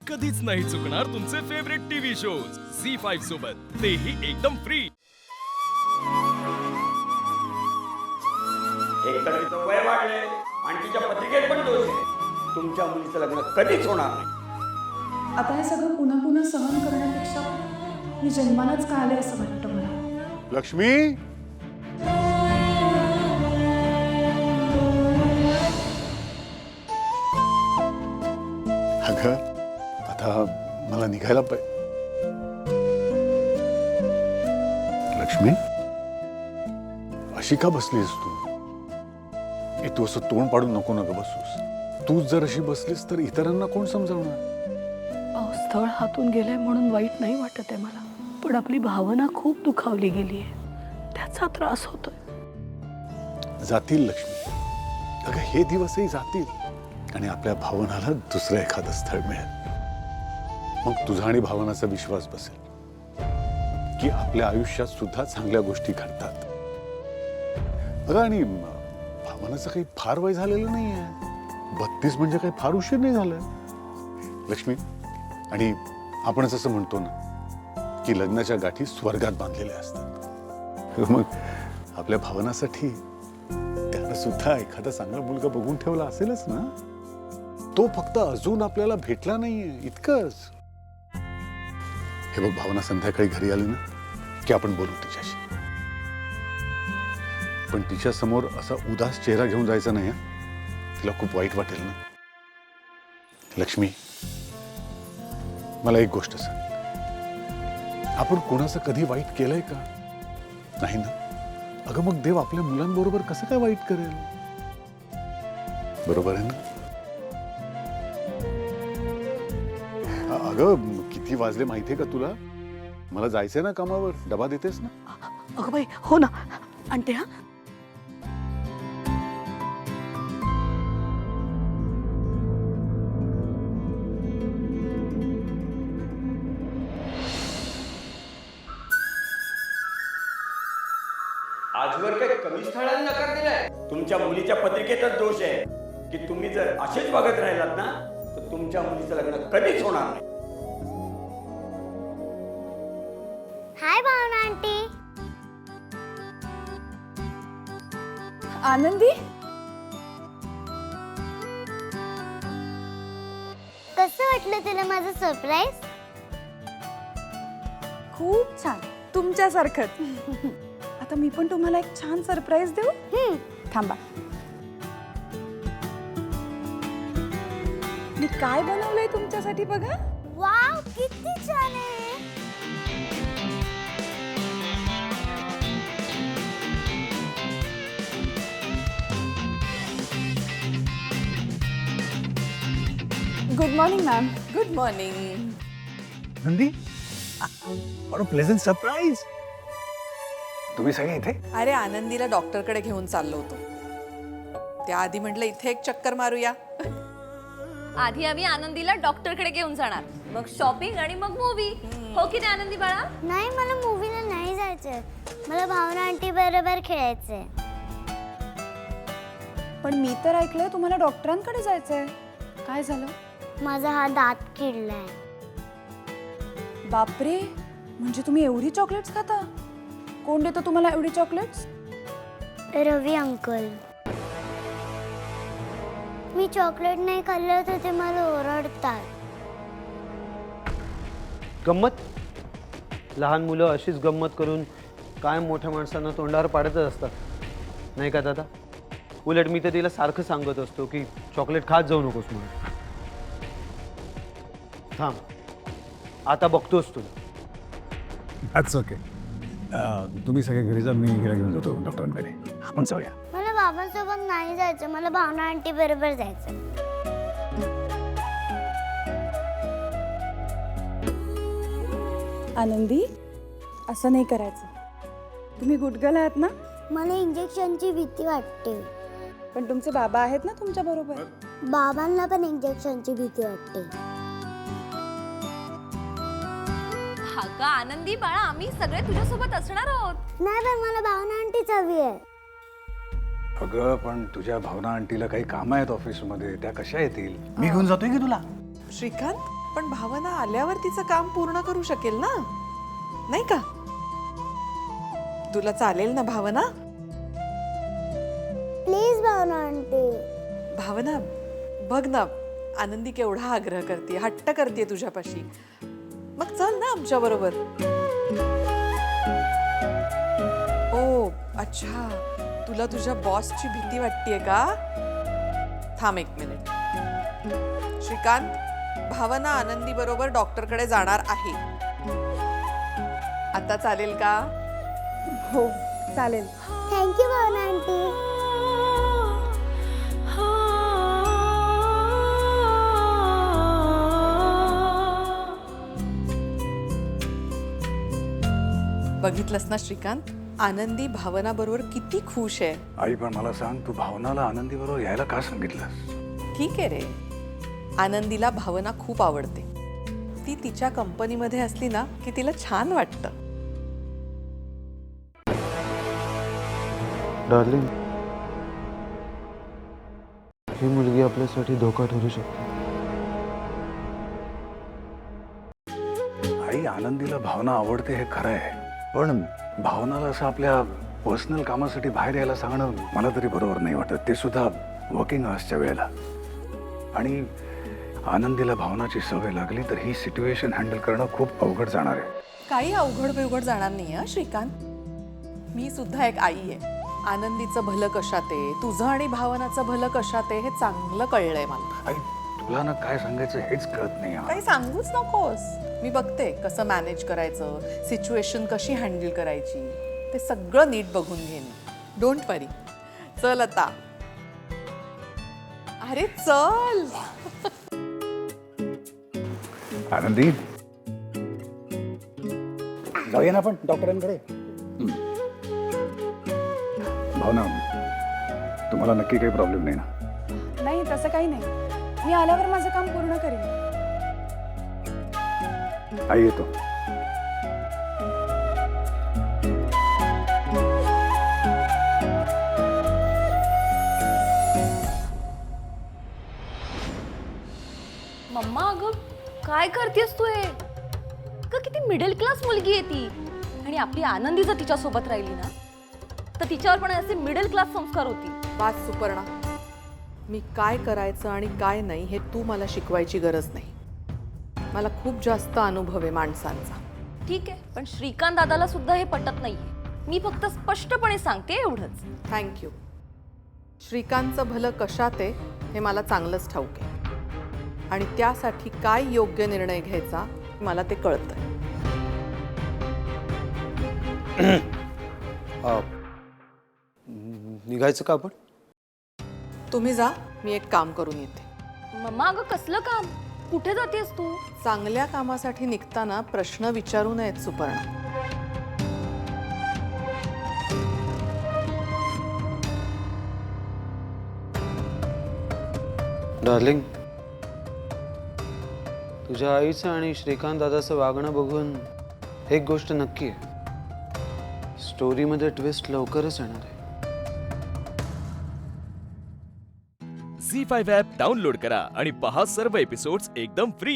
कधीच नाही चुकणार तुमचे फेवरेट टीव्ही शोज झी5 सोबत, तेही एकदम फ्री. एक तर तिचं वय वाढलंय आणि तिच्या पत्रिकेत पण दोष आहे. तुमच्या मुलीचं लग्न कधीच होणार नाही. आता हे सगळं पुन्हा पुन्हा सहन करण्यापेक्षा मी जन्मालाच का आले असं वाटतं मला. लक्ष्मी, अगं आता मला निघायला लक्ष्मी, अशी का बसलीस तू? तू असं तोंड पाडून नको ना ग बसूस. तूच जर अशी बसलीस तर इतरांना कोण समजावणार? स्थळ हातून गेलंय म्हणून वाईट नाही वाटत आहे मला, पण आपली भावना खूप दुखावली गेली आहे, त्याचा त्रास होतोय. जातील लक्ष्मी, अगं हे दिवसही जातील आणि आपल्या भावनाला दुसरं एखादं स्थळ मिळेल. मग तुझा आणि भावनाचा विश्वास बसेल की आपल्या आयुष्यात सुद्धा चांगल्या गोष्टी घडतात. अगं आणि भावनाचं काही फार वय झालेलं नाही आहे. 32 म्हणजे काही फार उशीर नाही झालाय लक्ष्मी. आणि आपणच असं म्हणतो ना की लग्नाच्या गाठी स्वर्गात बांधलेल्या असतात. मग आपल्या भावनासाठी त्यानं सुद्धा एखादा चांगला मुलगा बघून ठेवला असेलच ना. तो फक्त अजून आपल्याला भेटला नाहीये इतकंच. हे बघ, भावना संध्याकाळी घरी आली ना की आपण बोलू तिच्याशी, पण तिच्या समोर असा उदास चेहरा घेऊन जायचा नाही. तिला खूप वाईट वाटेल ना. लक्ष्मी, मला एक गोष्ट सांग, आपण कोणाचं कधी वाईट केलंय का? नाही ना. अगं मग देव आपल्या मुलांबरोबर कसं काय वाईट करेल? बरोबर आहे ना? अगं किती वाजले माहितीये का तुला? मला जायचंय ना कामावर. डबा देतेस ना? अगं बाई, हो ना, आणते. हा, आजवर काही कमी स्थळाने नकार दिलाय. तुमच्या मुलीच्या पत्रिकेतच दोष आहे की तुम्ही जर असेच बघत राहिलात ना तर तुमच्या मुलीचं लग्न कधीच होणार नाही. हाय भावना आंटी. आनंदी, कसं वाटलं तुला माझं सरप्राईज? खूप छान, तुमच्यासारखंच. आता मी पण तुम्हाला एक छान सरप्राईज देऊ. थांबा, मी काय बनवलंय तुमच्यासाठी बघा. वाव, किती छान आहे. Good morning ma'am. Good morning. Nandi, what a pleasant surprise. तुम्ही सगळे इथे? अरे आनंदीला डॉक्टरकडे घेऊन चाललो होतो. त्याआधी म्हटलं इथे एक चक्कर मारूया. आधी आम्ही आनंदीला डॉक्टरकडे घेऊन जाणार, मग शॉपिंग आणि मग मूवी. हो की नाही आनंदी बाळा? नाही, मला मूवीला नाही जायचंय. मला भावना आंटी बरोबर खेळायचंय. पण मी तर ऐकलंय तुम्हाला डॉक्टरांकडे जायचंय. काय झालं? माझा हा दात किडलाय. बापरे, म्हणजे तुम्ही एवढी चॉकलेट्स खाता? कोण देतं तुम्हाला एवढी चॉकलेट्स? रवी अंकल. मी चॉकलेट नाही खाल्लं तर ते मला ओरडतात. गंमत. लहान मुलं अशीच गंमत करून काय मोठ्या माणसांना तोंडावर पाडतच असतात, नाही का दादा? उलट मी तर तिला सारखं सांगत असतो की चॉकलेट खात जाऊ नकोस म्हणून. थांब, आता बघतोस तुला. That's okay. तुम्ही सगळे घरी जा, मी हिला घेऊन जातो डॉक्टरांकडे. आपण जाऊया. मला बाबांसोबत नाही जायचं. मला भावना आंटी बरोबर जायचं. आनंदी, असं नाही करायचं. तुम्ही गुडगल आहात ना? मला इंजेक्शनची भीती वाटते. पण तुमचे बाबा आहेत ना तुमच्या बरोबर? बाबांना पण इंजेक्शनची भीती वाटते. हा का आनंदी बाळा, आम्ही सगळे तुझ्यासोबत असणार आहोत. नाही, पण मला भावना आंटीच हवी आहे. अगं पण तुझ्या भावना आंटीला काही काम आहेत ऑफिसमध्ये, त्या कशा येतील? मी घेऊन जातोय की तुला. श्रीकांत, पण भावना आल्यावर तिचं काम पूर्ण करू शकेल ना, नाही का? तुला चालेल ना भावना? Please Bhavana aunty. भावना बघ ना, आनंदी केवढा आग्रह करते, हट्ट करते तुझ्यापाशी. मग चल ना आमच्या बरोबर. ओ अच्छा, तुला तुझ्या बॉसची भीती वाटतेय का? थांब 1 मिनिट. श्रीकांत, भावना आनंदी बरोबर डॉक्टरकडे जाणार आहे. आता चालेल का? हो चालेल. थँक्यू भावना आंटी. बघितलंस ना श्रीकांत, आनंदी भावना बरोबर किती खुश आहे. आई पण मला सांग, तू भावनाला आनंदी बरोबर यायला का सांगितलंस? ठीक आहे रे, आनंदीला भावना खूप आवडते. ती तिच्या कंपनीमध्ये असली ना की तिला छान वाटतं. डार्लिंग, ही मुलगी आपल्यासाठी धोका ठरू शकते. आई, आनंदीला भावना आवडते हे खरं आहे, पण भावनाला असं आपल्या पर्सनल कामासाठी बाहेर यायला सांगणं मला तरी बरोबर नाही वाटत, ते सुद्धा वर्किंग अवर्सच्या वेळेला. आणि आनंदीला भावनाची सवय लागली तर ही सिच्युएशन हँडल करणं खूप अवघड जाणार आहे. काही अवघड बिवघड जाणार नाही हं श्रीकांत. मी सुद्धा एक आई आहे. आनंदीचं भलं कशात आहे, तुझं आणि भावनाचं भलं कशात आहे हे चांगलं कळलंय मला. आई, तुला ना काय सांगायचं हेच कळत नाही. काही सांगूच नकोस. मी बघते कसं मॅनेज करायचं, सिच्युएशन कशी हँडल करायची, ते सगळं नीट बघून घेईन. डोंट वरी. चल आता. अरे चल. आनंदी, जाऊया ना आपण डॉक्टरांकडे. भावना, तुम्हाला नक्की काही प्रॉब्लेम नाही ना? नाही तसं काही नाही, मी आल्यावर माझं काम पूर्ण करेन. आई येतो. मम्मा अगं काय करतेस तू हे? का किती मिडल क्लास मुलगी आहे ती, आणि आपली आनंदी जर तिच्या सोबत राहिली ना तर तिच्यावर पण असे मिडल क्लास संस्कार होतील. वाच सुपर्णा, मी काय करायचं आणि काय नाही हे तू मला शिकवायची गरज नाही. मला खूप जास्त अनुभव आहे माणसांचा. ठीक आहे, पण श्रीकांत दादाला सुद्धा हे पटत नाहीये. मी फक्त स्पष्टपणे सांगते एवढंच. थँक्यू. श्रीकांतचं भलं कशात आहे हे मला चांगलंच ठाऊक आहे, आणि त्यासाठी काय योग्य निर्णय घ्यायचा मला ते कळतंय. निघायचं का आपण? तुम्ही जा, मी एक काम करून येते. मम्मा अगं कसलं काम? कुठे जातेस तू? चांगल्या कामासाठी निघताना प्रश्न विचारू नयेत सुपर्णा. डार्लिंग, तुझ्या आईचं आणि श्रीकांत दादाचं वागणं बघून एक गोष्ट नक्की आहे, स्टोरीमध्ये ट्विस्ट लवकरच येणार आहे. झी 5 ॲप डाउनलोड करा आणि पहा सर्व एपिसोड्स एकदम फ्री.